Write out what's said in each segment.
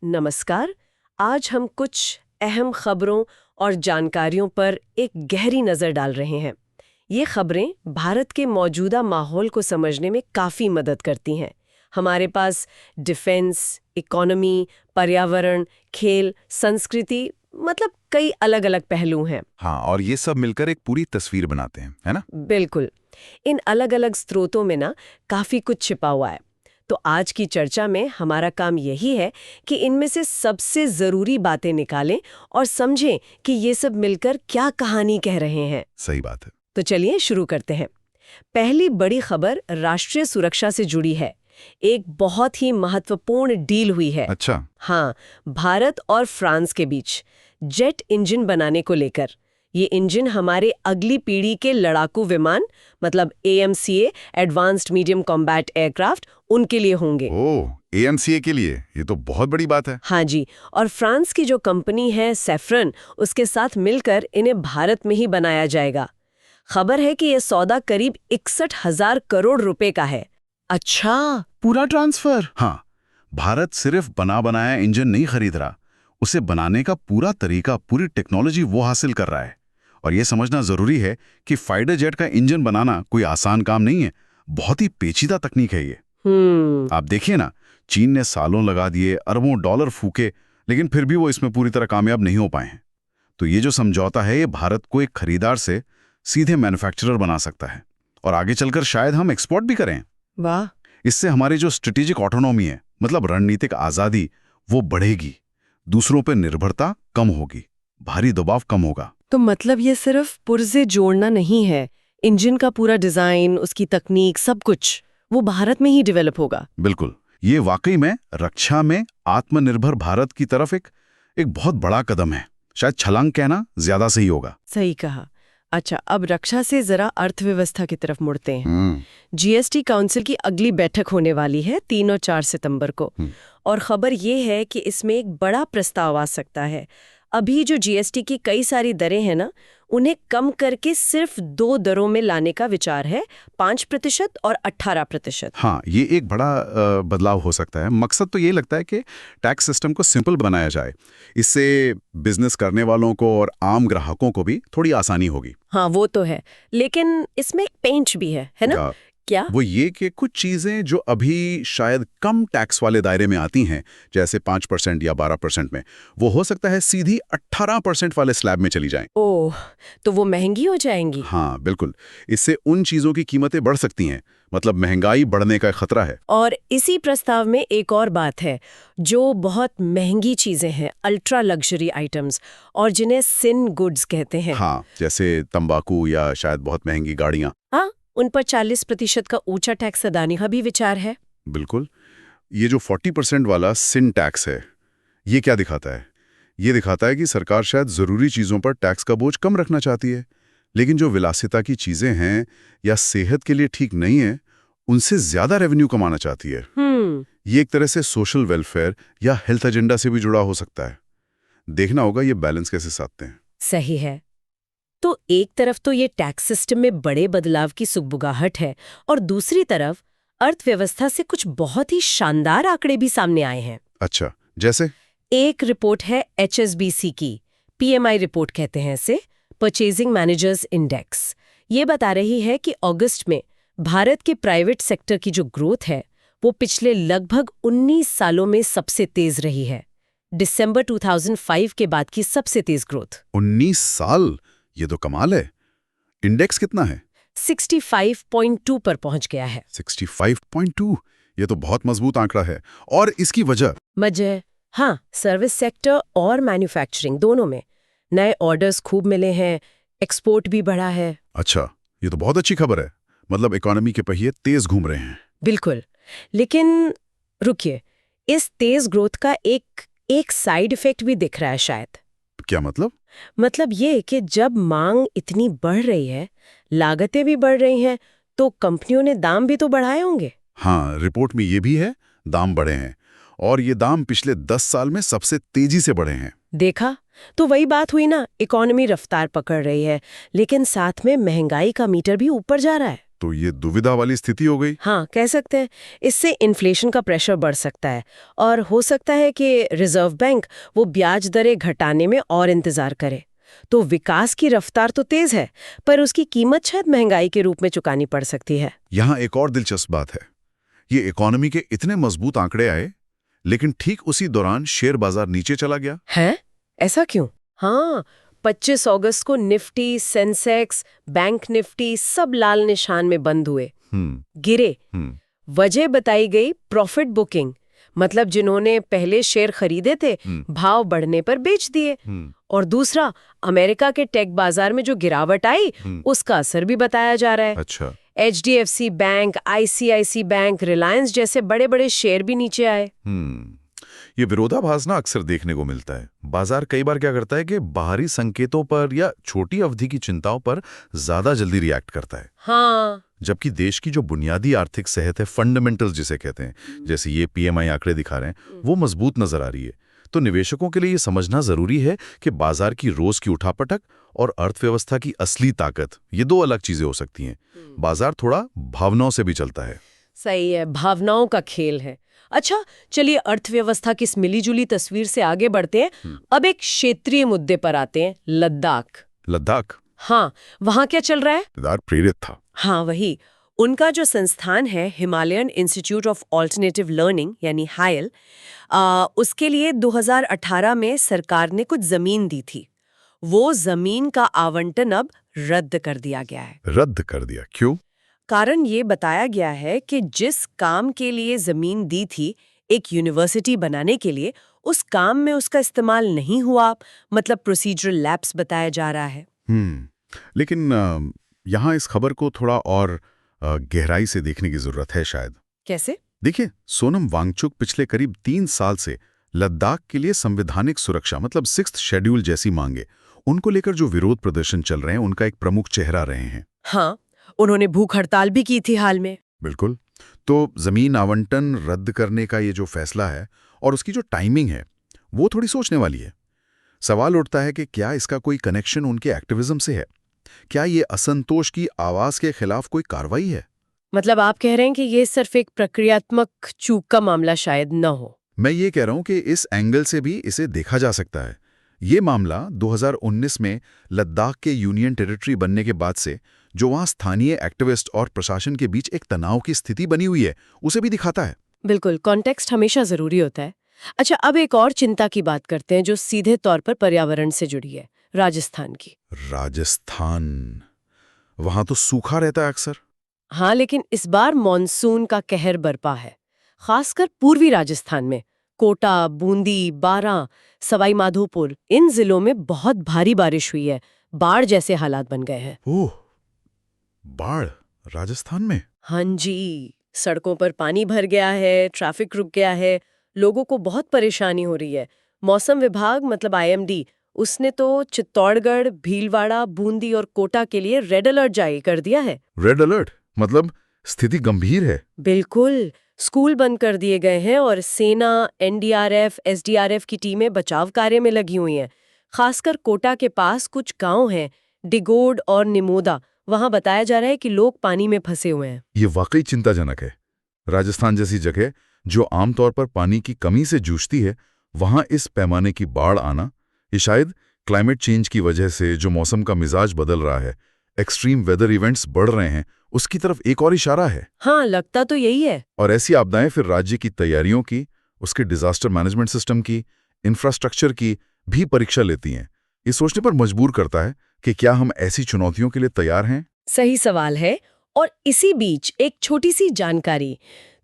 नमस्कार। आज हम कुछ अहम खबरों और जानकारियों पर एक गहरी नज़र डाल रहे हैं। ये खबरें भारत के मौजूदा माहौल को समझने में काफ़ी मदद करती हैं। हमारे पास डिफेंस, इकोनॉमी, पर्यावरण, खेल, संस्कृति मतलब कई अलग अलग पहलू हैं। हाँ, और ये सब मिलकर एक पूरी तस्वीर बनाते हैं, है ना? बिल्कुल। इन अलग अलग स्रोतों में ना काफ़ी कुछ छिपा हुआ है। तो आज की चर्चा में हमारा काम यही है कि इनमें से सबसे ज़रूरी बातें निकालें और समझें कि ये सब मिलकर क्या कहानी कह रहे हैं। सही बात है। तो चलिए शुरू करते हैं। पहली बड़ी खबर राष्ट्रीय सुरक्षा से जुड़ी है। एक बहुत ही महत्वपूर्ण डील हुई है। अच्छा। हाँ, भारत और फ्रांस के बीच जेट इंजन बनाने को लेकर। ये इंजन हमारे अगली पीढ़ी के लड़ाकू विमान मतलब AMCA advanced medium combat aircraft उनके लिए होंगे। ओह, AMCA के लिए? ये तो बहुत बड़ी बात है। हाँ जी, और फ्रांस की जो कंपनी है सैफ्रन, उसके साथ मिलकर इन्हें भारत में ही बनाया जाएगा। खबर है कि यह सौदा करीब 61,000 करोड़ रुपए का है। अच्छा, पूरा ट्रांसफर? हाँ, भारत सिर्फ बना बनाया इंजन नहीं खरीद रहा, उसे बनाने का पूरा तरीका, पूरी टेक्नोलॉजी वो हासिल कर रहा है। और ये समझना जरूरी है कि फाइटर जेट का इंजन बनाना कोई आसान काम नहीं है, बहुत ही पेचीदा तकनीक है ये। आप देखिए ना, चीन ने सालों लगा दिए, अरबों डॉलर फूके, लेकिन फिर भी वो इसमें पूरी तरह कामयाब नहीं हो पाए हैं। तो ये जो समझौता है, ये भारत को एक खरीदार से सीधे मैन्युफैक्चरर बना सकता है और आगे चलकर शायद हम एक्सपोर्ट भी करें। वाह! इससे हमारी जो स्ट्रेटेजिक ऑटोनॉमी है, मतलब रणनीतिक आजादी, वो बढ़ेगी, दूसरों पर निर्भरता कम होगी, भारी दबाव कम होगा। तो मतलब ये सिर्फ पुर्जे जोड़ना नहीं है, इंजन का पूरा डिजाइन, उसकी तकनीक, सब कुछ वो भारत में ही डेवलप होगा। बिल्कुल, ये वाकई में रक्षा में आत्मनिर्भर भारत की तरफ एक बहुत बड़ा कदम है। शायद छलांग कहना ज्यादा सही होगा। सही कहा। अच्छा, अब रक्षा से जरा अर्थव्यवस्था की तरफ मुड़ते हैं। GST काउंसिल की अगली बैठक होने वाली है 3 और 4 सितंबर को, और खबर ये है कि इसमें एक बड़ा प्रस्ताव आ सकता है। अभी जो GST की कई सारी दरें हैं ना, उन्हें कम करके सिर्फ 2 दरों में लाने का विचार है, 5% और 18%। हाँ, ये एक बड़ा बदलाव हो सकता है। मकसद तो ये लगता है कि टैक्स सिस्टम को सिंपल बनाया जाए। इससे बिजनेस करने वालों को और आम ग्राहकों को भी थोड़ी आसानी होगी। हाँ, वो तो है, लेकिन इसमें एक पेंच भी है ना? क्या? वो ये कि कुछ चीजें जो अभी शायद कम टैक्स वाले दायरे में आती हैं, जैसे 5% या 12% में, वो हो सकता है सीधी 18% वाले स्लैब में चली जाएं। ओह, तो वो महंगी हो जाएंगी। हाँ, बिल्कुल। इससे उन चीजों की कीमतें बढ़ सकती हैं, मतलब महंगाई बढ़ने का खतरा है। और इसी प्रस्ताव में एक और बात है, जो बहुत महंगी चीजें हैं, अल्ट्रा लग्जरी आइटम्स, और जिन्हें सिन गुड्स कहते हैं। हाँ, जैसे तंबाकू या शायद बहुत महंगी गाड़ियां। हाँ, उन पर 40% का ऊंचा टैक्स लगाने का भी विचार है। बिल्कुल। ये जो 40% वाला सिन टैक्स है, ये क्या दिखाता है? ये दिखाता है कि सरकार शायद जरूरी चीजों पर टैक्स का बोझ कम रखना चाहती है, लेकिन जो विलासिता की चीजें हैं या सेहत के लिए ठीक नहीं है, उनसे ज्यादा रेवेन्यू कमाना चाहती है। ये एक तरह से सोशल वेलफेयर या हेल्थ एजेंडा से भी जुड़ा हो सकता है। देखना होगा ये बैलेंस कैसे साधते हैं। सही है। तो एक तरफ तो ये टैक्स सिस्टम में बड़े बदलाव की सुगबुगाहट है, और दूसरी तरफ अर्थव्यवस्था से कुछ बहुत ही शानदार आंकड़े भी सामने आए हैं। अच्छा, जैसे? एक रिपोर्ट है HSBC की, PMI रिपोर्ट कहते हैं इसे, परचेजिंग मैनेजर्स इंडेक्स। ये बता रही है कि अगस्त में भारत के प्राइवेट सेक्टर की जो ग्रोथ है, वो पिछले लगभग 19 सालों में सबसे तेज रही है। दिसंबर 2005 के बाद की सबसे तेज ग्रोथ। 19 साल? ये तो कमाल है। इंडेक्स कितना है? 65.2 पर पहुंच गया है। 65.2? ये तो बहुत मजबूत आंकड़ा है। और इसकी वजह? हाँ, सर्विस सेक्टर और मैन्युफैक्चरिंग दोनों में नए ऑर्डर्स खूब मिले हैं, एक्सपोर्ट भी बढ़ा है। अच्छा, ये तो बहुत अच्छी खबर है। मतलब इकोनॉमी के पहिए तेज घूम रहे हैं। बिल्कुल, लेकिन रुकिए, इस तेज ग्रोथ का एक साइड इफेक्ट भी दिख रहा है शायद। क्या मतलब? मतलब ये कि जब मांग इतनी बढ़ रही है, लागतें भी बढ़ रही हैं, तो कंपनियों ने दाम भी तो बढ़ाए होंगे। हाँ, रिपोर्ट में ये भी है, दाम बढ़े हैं, और ये दाम पिछले 10 साल में सबसे तेजी से बढ़े हैं। देखा, तो वही बात हुई ना, इकोनॉमी रफ्तार पकड़ रही है, लेकिन साथ में महंगाई का मीटर भी ऊपर जा रहा है। तो ये दुविधा वाली स्थिति हो गई। हाँ, कह सकते हैं। इससे इन्फ्लेशन का प्रेशर बढ़ सकता है और हो सकता है कि रिजर्व बैंक वो ब्याज दरें घटाने में और इंतजार करे। तो विकास की रफ्तार तो तेज है, पर उसकी कीमत शायद महंगाई के रूप में चुकानी पड़ सकती है। यहाँ एक और दिलचस्प बात है, ये इकोनॉमी के इतने मजबूत आंकड़े आए, लेकिन ठीक उसी दौरान शेयर बाजार नीचे चला गया। है? ऐसा क्यों? हाँ, 25 अगस्त को निफ्टी, सेंसेक्स, बैंक निफ्टी सब लाल निशान में बंद हुए, गिरे। वजह बताई गई प्रॉफिट बुकिंग, मतलब जिन्होंने पहले शेयर खरीदे थे भाव बढ़ने पर बेच दिए। और दूसरा, अमेरिका के टेक बाजार में जो गिरावट आई उसका असर भी बताया जा रहा है। अच्छा। HDFC bank, ICICI bank, Reliance जैसे बड़े बड़े शेयर भी नीचे आए। ये विरोधाभास ना अक्सर देखने को मिलता है। बाजार कई बार क्या करता है कि बाहरी संकेतों पर या छोटी अवधि की चिंताओं पर ज्यादा जल्दी रिएक्ट करता है। हाँ, जबकि देश की जो बुनियादी आर्थिक सेहत है, फंडामेंटल्स जिसे कहते हैं, जैसे ये PMI आंकड़े दिखा रहे हैं, वो मजबूत नजर आ रही है। तो निवेशकों के लिए ये समझना जरूरी है कि बाजार की रोज की उठापटक और अर्थव्यवस्था की असली ताकत, ये दो अलग चीजें हो सकती हैं। बाजार थोड़ा भावनाओं से भी चलता है। सही है, भावनाओं का खेल है। अच्छा, चलिए अर्थव्यवस्था की इस मिलीजुली तस्वीर से आगे बढ़ते हैं। अब एक क्षेत्रीय मुद्दे पर आते हैं, लद्दाख। लद्दाख? हाँ, वहाँ क्या चल रहा है? केदार प्रेरित था। हाँ, वही। उनका जो संस्थान है Himalayan institute of alternative learning यानी हायल, उसके लिए 2018 में सरकार ने कुछ जमीन दी थी। वो जमीन का आवंटन अब रद्द कर दिया गया है। रद्द कर दिया? क्यों? कारण ये बताया गया है कि जिस काम के लिए जमीन दी थी, एक यूनिवर्सिटी बनाने के लिए, उस काम में उसका इस्तेमाल नहीं हुआ, मतलब प्रोसीजरल लैप्स बताया जा रहा है। लेकिन यहाँ इस खबर को थोड़ा और गहराई से देखने की जरूरत है शायद। कैसे? देखिए, सोनम वांगचुक पिछले करीब 3 साल से लद्दाख के लिए संवैधानिक सुरक्षा, मतलब 6th शेड्यूल जैसी मांगे, उनको लेकर जो विरोध प्रदर्शन चल रहे हैं, उनका एक प्रमुख चेहरा रहे हैं। हाँ, उन्होंने भूख हड़ताल भी की थी हाल में। बिल्कुल। तो जमीन आवंटन रद्द करने का ये जो फैसला है और उसकी जो टाइमिंग है, वो थोड़ी सोचने वाली है। सवाल उठता है कि क्या इसका कोई कनेक्शन उनके एक्टिविज्म से है? क्या ये असंतोष की आवाज के खिलाफ कोई कार्रवाई है? मतलब आप कह रहे हैं कि ये सिर्फ एक प्रक्रियात्मक चूक का मामला शायद न हो? मैं ये कह रहा हूं कि इस एंगल से भी इसे देखा जा सकता है। ये मामला 2019 में लद्दाख के यूनियन टेरिटरी बनने के बाद से जो वहां स्थानीय एक्टिविस्ट और प्रशासन के बीच एक तनाव की स्थिति बनी हुई है, उसे भी दिखाता है। बिल्कुल, कॉन्टेक्स्ट हमेशा जरूरी होता है। अच्छा, अब एक और चिंता की बात करते हैं जो सीधे तौर पर पर्यावरण से जुड़ी है, राजस्थान की। राजस्थान, वहां तो सूखा रहता है अक्सर। हाँ, लेकिन इस बार मॉनसून का कहर बरपा है, खासकर पूर्वी राजस्थान में। कोटा, बूंदी, बारां, सवाई माधोपुर, इन जिलों में बहुत भारी बारिश हुई है, बाढ़ जैसे हालात बन गए हैं। ओह, बाढ़ राजस्थान में? हाँ जी, सड़कों पर पानी भर गया है, ट्रैफिक रुक गया है, लोगों को बहुत परेशानी हो रही है। मौसम विभाग मतलब IMD, उसने तो चित्तौड़गढ़, भीलवाड़ा, बूंदी और कोटा के लिए रेड अलर्ट जारी कर दिया है। रेड अलर्ट मतलब स्थिति गंभीर है। बिल्कुल, स्कूल बंद कर दिए गए हैं और सेना, NDRF, SDRF की टीमें बचाव कार्य में लगी हुई हैं। खासकर कोटा के पास कुछ गांव हैं, डिगोड और निमोदा, वहां बताया जा रहा है कि लोग पानी में फंसे हुए हैं। ये वाकई चिंताजनक है। राजस्थान जैसी जगह जो आमतौर पर पानी की कमी से जूझती है, वहां इस पैमाने की बाढ़ आना, ये शायद क्लाइमेट चेंज की वजह से जो मौसम का मिजाज बदल रहा है, एक्सट्रीम वेदर इवेंट्स बढ़ रहे हैं, उसकी तरफ एक और इशारा है। हाँ, लगता तो यही है। और ऐसी आपदाएं फिर राज्य की तैयारियों की, उसके डिजास्टर मैनेजमेंट सिस्टम की, इंफ्रास्ट्रक्चर की भी परीक्षा लेती हैं। ये सोचने पर मजबूर करता है कि क्या हम ऐसी चुनौतियों के लिए तैयार हैं? सही सवाल है। और इसी बीच एक छोटी सी जानकारी,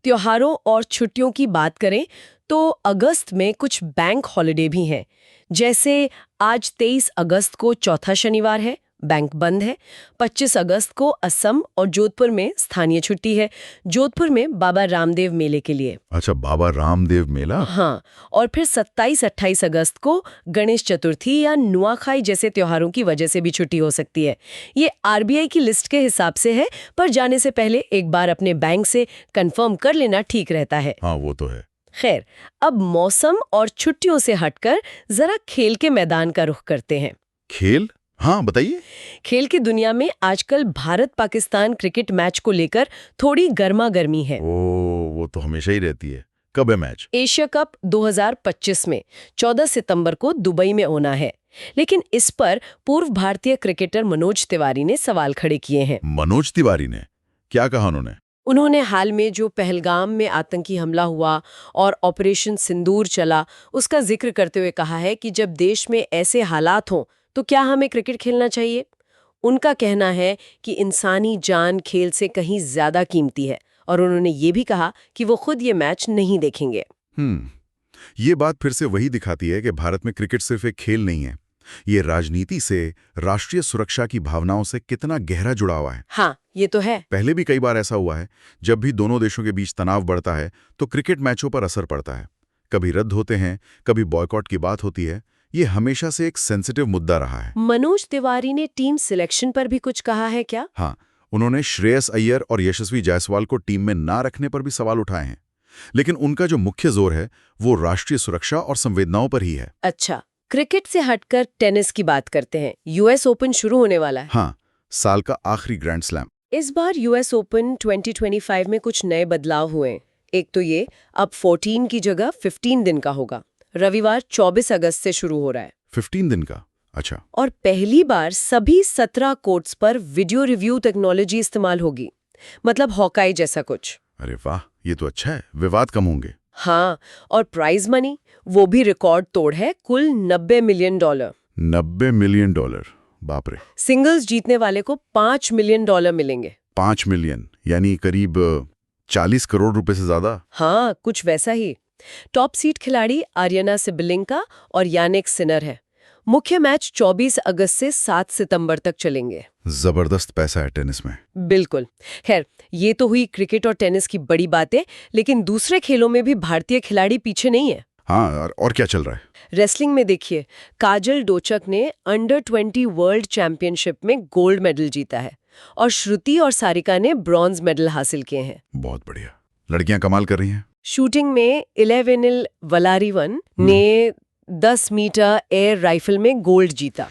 त्योहारों और छुट्टियों की बात करें तो अगस्त में कुछ बैंक हॉलिडे भी हैं। जैसे आज 23 अगस्त को चौथा शनिवार है, बैंक बंद है। 25 अगस्त को असम और जोधपुर में स्थानीय छुट्टी है, जोधपुर में बाबा रामदेव मेले के लिए। अच्छा, बाबा रामदेव मेला? हाँ, और फिर 27-28 अगस्त को गणेश चतुर्थी या नुआखाई जैसे त्योहारों की वजह से भी छुट्टी हो सकती है। ये RBI की लिस्ट के हिसाब से है, पर जाने से पहले एक बार अपने बैंक से कंफर्म कर लेना ठीक रहता है। हाँ, वो तो है। खैर, अब मौसम और छुट्टियों से हटकर जरा खेल के मैदान का रुख करते हैं। खेल? हाँ बताइए। खेल की दुनिया में आजकल भारत पाकिस्तान क्रिकेट मैच को लेकर थोड़ी गर्मा गर्मी है। वो तो हमेशा ही रहती है। कब है मैच? एशिया कप 2025 में 14 सितंबर को दुबई में होना है, लेकिन इस पर पूर्व भारतीय क्रिकेटर मनोज तिवारी ने सवाल खड़े किए हैं। मनोज तिवारी ने क्या कहा उन्होंने? उन्होंने हाल में जो पहलगाम में आतंकी हमला हुआ और ऑपरेशन सिंदूर चला, उसका जिक्र करते हुए कहा है कि जब देश में ऐसे हालात हों तो क्या हमें क्रिकेट खेलना चाहिए। उनका कहना है कि इंसानी जान खेल से कहीं ज्यादा कीमती है, और उन्होंने ये भी कहा कि वो खुद ये मैच नहीं देखेंगे। ये बात फिर से वही दिखाती है कि भारत में क्रिकेट सिर्फ एक खेल नहीं है, ये राजनीति से, राष्ट्रीय सुरक्षा की भावनाओं से कितना गहरा जुड़ा हुआ है। हाँ, ये तो है। पहले भी कई बार ऐसा हुआ है, जब भी दोनों देशों के बीच तनाव बढ़ता है तो क्रिकेट मैचों पर असर पड़ता है। कभी रद्द होते हैं, कभी बॉयकॉट की बात होती है। ये हमेशा से एक सेंसिटिव मुद्दा रहा है। मनोज तिवारी ने टीम सिलेक्शन पर भी कुछ कहा है क्या? हाँ, उन्होंने श्रेयस अय्यर और यशस्वी जायसवाल को टीम में ना रखने पर भी सवाल उठाए हैं, लेकिन उनका जो मुख्य जोर है वो राष्ट्रीय सुरक्षा और संवेदनाओं पर ही है। अच्छा, क्रिकेट से हटकर टेनिस की बात करते हैं। यूएस ओपन शुरू होने वाला है। हाँ, साल का आखिरी ग्रैंड स्लैम। इस बार यूएस ओपन 2025 में कुछ नए बदलाव हुए। एक तो ये, अब 14 की जगह 15 दिन का होगा। रविवार 24 अगस्त से शुरू हो रहा है। 15 दिन का? अच्छा। और पहली बार सभी 17 कोर्ट्स पर वीडियो रिव्यू टेक्नोलॉजी इस्तेमाल होगी, मतलब हॉकाई जैसा कुछ। अरे वाह, ये तो अच्छा है, विवाद कम होंगे। हाँ, और प्राइज मनी वो भी रिकॉर्ड तोड़ है, कुल $90 मिलियन। $90 मिलियन? बाप रे। सिंगल्स जीतने वाले को $5 मिलियन मिलेंगे। 5 मिलियन यानी करीब 40 करोड़ रुपए से ज्यादा। हाँ, कुछ वैसा ही। टॉप सीड खिलाड़ी आर्यना सिबलिंका और यानिक सिनर है। मुख्य मैच 24 अगस्त से 7 सितंबर तक चलेंगे। जबरदस्त पैसा है टेनिस में। बिल्कुल। खैर, ये तो हुई क्रिकेट और टेनिस की बड़ी बातें, लेकिन दूसरे खेलों में भी भारतीय खिलाड़ी पीछे नहीं है। हाँ, और क्या चल रहा है? रेसलिंग में देखिए, काजल डोचक ने अंडर 20 वर्ल्ड चैंपियनशिप में गोल्ड मेडल जीता है, और श्रुति और सारिका ने ब्रॉन्ज मेडल हासिल किए हैं। बहुत बढ़िया, लड़कियां कमाल कर रही हैं। शूटिंग में इलेवेनिल वलारीवन ने 10 मीटर एयर राइफल में गोल्ड जीता।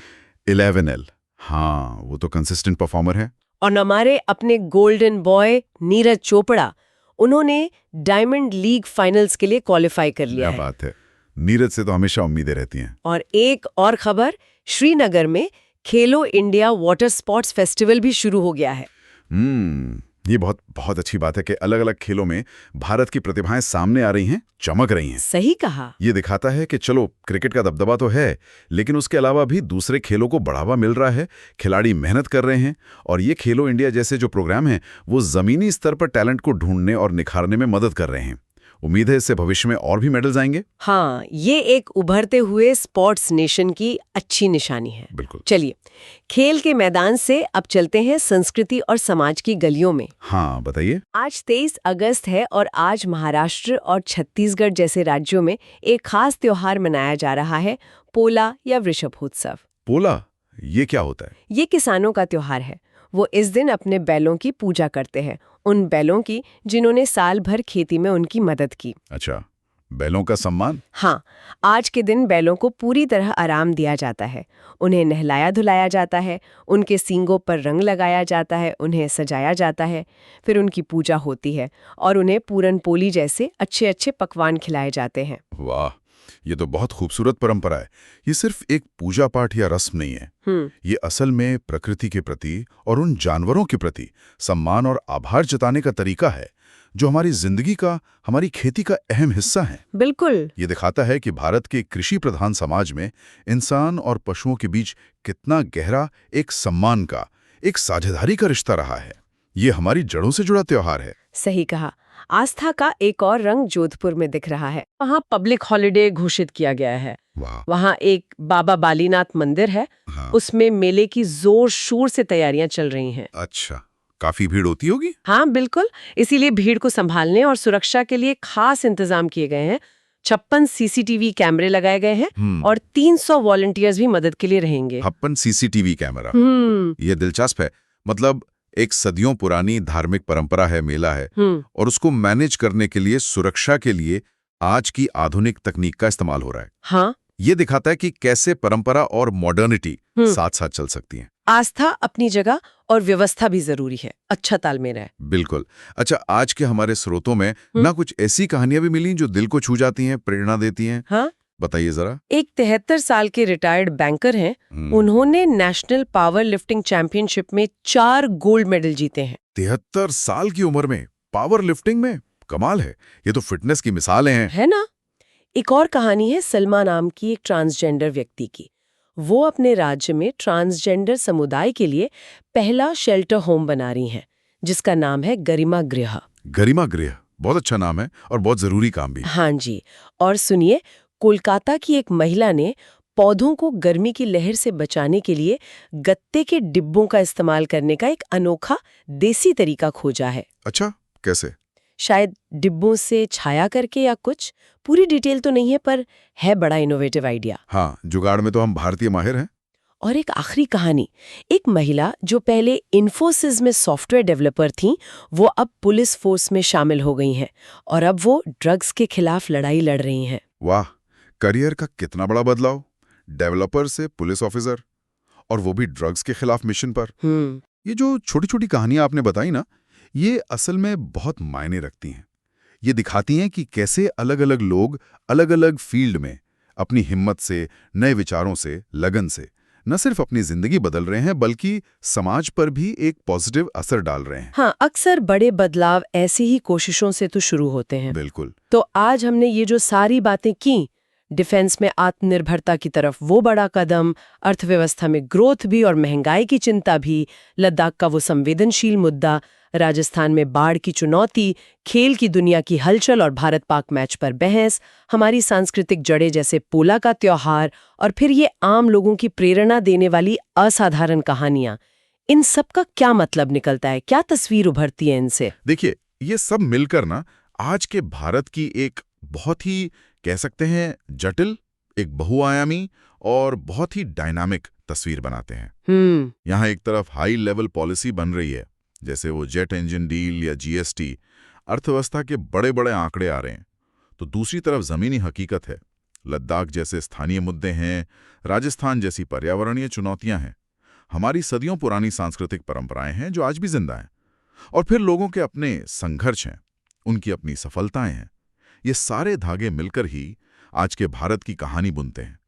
11L, हाँ, वो तो कंसिस्टेंट परफॉर्मर है। और हमारे अपने गोल्डन बॉय नीरज चोपड़ा, उन्होंने डायमंड लीग फाइनल्स के लिए क्वालिफाई कर लिया क्या है। बात है, नीरज से तो हमेशा उम्मीदें रहती हैं। और एक और खबर, श्रीनगर में खेलो इंडिया वाटर स्पोर्ट्स फेस्टिवल भी शुरू हो गया है। ये बहुत बहुत अच्छी बात है कि अलग अलग खेलों में भारत की प्रतिभाएं सामने आ रही हैं, चमक रही हैं। सही कहा। ये दिखाता है कि चलो, क्रिकेट का दबदबा तो है, लेकिन उसके अलावा भी दूसरे खेलों को बढ़ावा मिल रहा है, खिलाड़ी मेहनत कर रहे हैं, और ये खेलो इंडिया जैसे जो प्रोग्राम हैं वो जमीनी स्तर पर टैलेंट को ढूंढने और निखारने में मदद कर रहे हैं। उम्मीद है इससे भविष्य में और भी मेडल्स आएंगे। हाँ, ये एक उभरते हुए स्पोर्ट्स नेशन की अच्छी निशानी है। बिल्कुल। चलिए, खेल के मैदान से अब चलते हैं संस्कृति और समाज की गलियों में। हाँ, बताइए। आज 23 अगस्त है, और आज महाराष्ट्र और छत्तीसगढ़ जैसे राज्यों में एक खास त्योहार मनाया जा रहा है, पोला या वृषभोत्सव। पोला, ये क्या होता है? ये किसानों का त्योहार है। वो इस दिन अपने बैलों की पूजा करते हैं, उन बैलों की जिन्होंने साल भर खेती में उनकी मदद की। अच्छा, बैलों का सम्मान? हाँ, आज के दिन बैलों को पूरी तरह आराम दिया जाता है। उन्हें नहलाया धुलाया जाता है, उनके सींगों पर रंग लगाया जाता है, उन्हें सजाया जाता है, फिर उनकी पूजा होती है और उन्हें पूरन पोली जैसे अच्छे अच्छे पकवान खिलाए जाते हैं। वाह, ये तो बहुत खूबसूरत परंपरा है। ये सिर्फ एक पूजा पाठ या रस्म नहीं है, ये असल में प्रकृति के प्रति और उन जानवरों के प्रति सम्मान और आभार जताने का तरीका है, जो हमारी जिंदगी का, हमारी खेती का अहम हिस्सा है। बिल्कुल। ये दिखाता है कि भारत के कृषि प्रधान समाज में इंसान और पशुओं के बीच कितना गहरा एक सम्मान का, एक साझेदारी का रिश्ता रहा है। ये हमारी जड़ों से जुड़ा त्योहार है। सही कहा। आस्था का एक और रंग जोधपुर में दिख रहा है। वहाँ पब्लिक हॉलिडे घोषित किया गया है। वहाँ एक बाबा बालीनाथ मंदिर है। हाँ। उसमें मेले की जोर शोर से तैयारियां चल रही हैं। अच्छा, काफी भीड़ होती होगी? हाँ, बिल्कुल। इसीलिए भीड़ को संभालने और सुरक्षा के लिए खास इंतजाम किए गए हैं। 56 सीसीटीवी कैमरे लगाए गए हैं और 300 वॉलंटियर्स भी मदद के लिए रहेंगे। 56 सीसीटीवी कैमरा, ये दिलचस्प है। मतलब एक सदियों पुरानी धार्मिक परंपरा है, मेला है, और उसको मैनेज करने के लिए, सुरक्षा के लिए आज की आधुनिक तकनीक का इस्तेमाल हो रहा है। हाँ, ये दिखाता है कि कैसे परंपरा और मॉडर्निटी साथ साथ चल सकती हैं। आस्था अपनी जगह और व्यवस्था भी जरूरी है, अच्छा तालमेल है। बिल्कुल। अच्छा, आज के हमारे स्रोतों में ना कुछ ऐसी कहानियां भी मिली जो दिल को छू जाती हैं, प्रेरणा देती हैं। हाँ, बताइए जरा। एक 73 साल के रिटायर्ड बैंकर हैं। उन्होंने नेशनल पावर लिफ्टिंग चैंपियनशिप में 4 गोल्ड मेडल जीते हैं। 73 साल की उम्र में पावर लिफ्टिंग में? कमाल है। ये तो फिटनेस की मिसालें हैं। है ना। एक और कहानी है सलमा नाम की एक ट्रांसजेंडर व्यक्ति की। वो अपने राज्य में ट्रांसजेंडर समुदाय के लिए पहला शेल्टर होम बना रही हैं, जिसका नाम है गरिमा गृह। गरिमा गृह, बहुत अच्छा नाम है और बहुत जरूरी काम भी। हाँ जी। और सुनिए, कोलकाता की एक महिला ने पौधों को गर्मी की लहर से बचाने के लिए गत्ते के डिब्बों का इस्तेमाल करने का एक अनोखा देसी तरीका खोजा है। अच्छा, कैसे? शायद डिब्बों से छाया करके या कुछ, पूरी डिटेल तो नहीं है, पर है बड़ा इनोवेटिव आइडिया। हाँ, जुगाड़ में तो हम भारतीय माहिर हैं। और एक आखिरी कहानी, एक महिला जो पहले इन्फोसिस में सॉफ्टवेयर डेवलपर थीं, वो अब पुलिस फोर्स में शामिल हो गई हैं और अब वो ड्रग्स के खिलाफ लड़ाई लड़ रही हैं। वाह, करियर का कितना बड़ा बदलाव। डेवलपर से पुलिस ऑफिसर, और वो भी ड्रग्स के खिलाफ मिशन पर। ये जो छोटी छोटी कहानियां आपने बताई ना, ये असल में बहुत मायने रखती हैं। ये दिखाती हैं कि कैसे अलग अलग लोग अलग अलग फील्ड में अपनी हिम्मत से, नए विचारों से, लगन से न सिर्फ अपनी जिंदगी बदल रहे हैं, बल्कि समाज पर भी एक पॉजिटिव असर डाल रहे हैं। हाँ, अक्सर बड़े बदलाव ऐसी ही कोशिशों से तो शुरू होते हैं। बिल्कुल। तो आज हमने ये जो सारी बातें की, डिफेंस में आत्मनिर्भरता की तरफ वो बड़ा कदम, अर्थव्यवस्था में ग्रोथ भी और महंगाई की चिंता भी, लद्दाख का वो संवेदनशील मुद्दा, राजस्थान में बाढ़ की चुनौती, खेल की दुनिया की हलचल और भारत पाक मैच पर बहस, हमारी सांस्कृतिक जड़ें जैसे पोला का त्योहार, और फिर ये आम लोगों की प्रेरणा देने वाली असाधारण कहानियां, इन सब का क्या मतलब निकलता है, क्या तस्वीर उभरती है इनसे? देखिए, ये सब मिलकर ना आज के भारत की एक बहुत ही, कह सकते हैं, जटिल, एक बहुआयामी और बहुत ही डायनामिक तस्वीर बनाते हैं। यहाँ एक तरफ हाई लेवल पॉलिसी बन रही है, जैसे वो जेट इंजन डील या जीएसटी, अर्थव्यवस्था के बड़े बड़े आंकड़े आ रहे हैं, तो दूसरी तरफ जमीनी हकीकत है, लद्दाख जैसे स्थानीय मुद्दे हैं, राजस्थान जैसी पर्यावरणीय चुनौतियां हैं, हमारी सदियों पुरानी सांस्कृतिक परंपराएं हैं जो आज भी जिंदा हैं, और फिर लोगों के अपने संघर्ष हैं, उनकी अपनी सफलताएं हैं। ये सारे धागे मिलकर ही आज के भारत की कहानी बुनते हैं।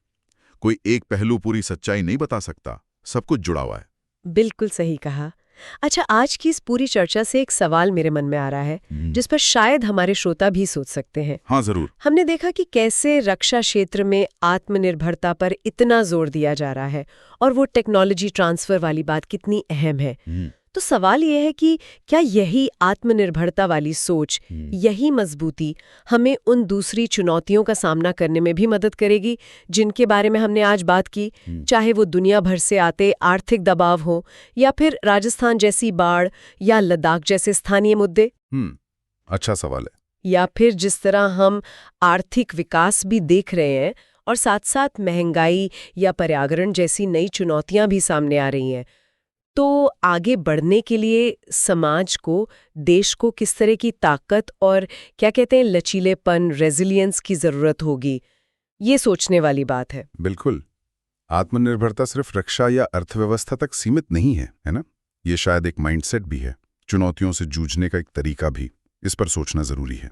कोई एक पहलू पूरी सच्चाई नहीं बता सकता, सब कुछ जुड़ा हुआ है। बिल्कुल सही कहा। अच्छा, आज की इस पूरी चर्चा से एक सवाल मेरे मन में आ रहा है, जिस पर शायद हमारे श्रोता भी सोच सकते हैं। हाँ, जरूर। हमने देखा कि कैसे रक्षा क्षेत्र में आत्मनिर्भरता पर इतना जोर दिया जा रहा है और वो टेक्नोलॉजी ट्रांसफर वाली बात कितनी अहम है। तो सवाल ये है कि क्या यही आत्मनिर्भरता वाली सोच, यही मजबूती हमें उन दूसरी चुनौतियों का सामना करने में भी मदद करेगी जिनके बारे में हमने आज बात की, चाहे वो दुनिया भर से आते आर्थिक दबाव हो, या फिर राजस्थान जैसी बाढ़, या लद्दाख जैसे स्थानीय मुद्दे? अच्छा सवाल है। या फिर जिस तरह हम आर्थिक विकास भी देख रहे हैं और साथ साथ महंगाई या पर्यावरण जैसी नई चुनौतियां भी सामने आ रही हैं, तो आगे बढ़ने के लिए समाज को, देश को किस तरह की ताकत और क्या कहते हैं लचीलेपन, रेजिलियंस की जरूरत होगी, ये सोचने वाली बात है। बिल्कुल। आत्मनिर्भरता सिर्फ रक्षा या अर्थव्यवस्था तक सीमित नहीं है, है ना? ये शायद एक माइंडसेट भी है, चुनौतियों से जूझने का एक तरीका भी। इस पर सोचना जरूरी है।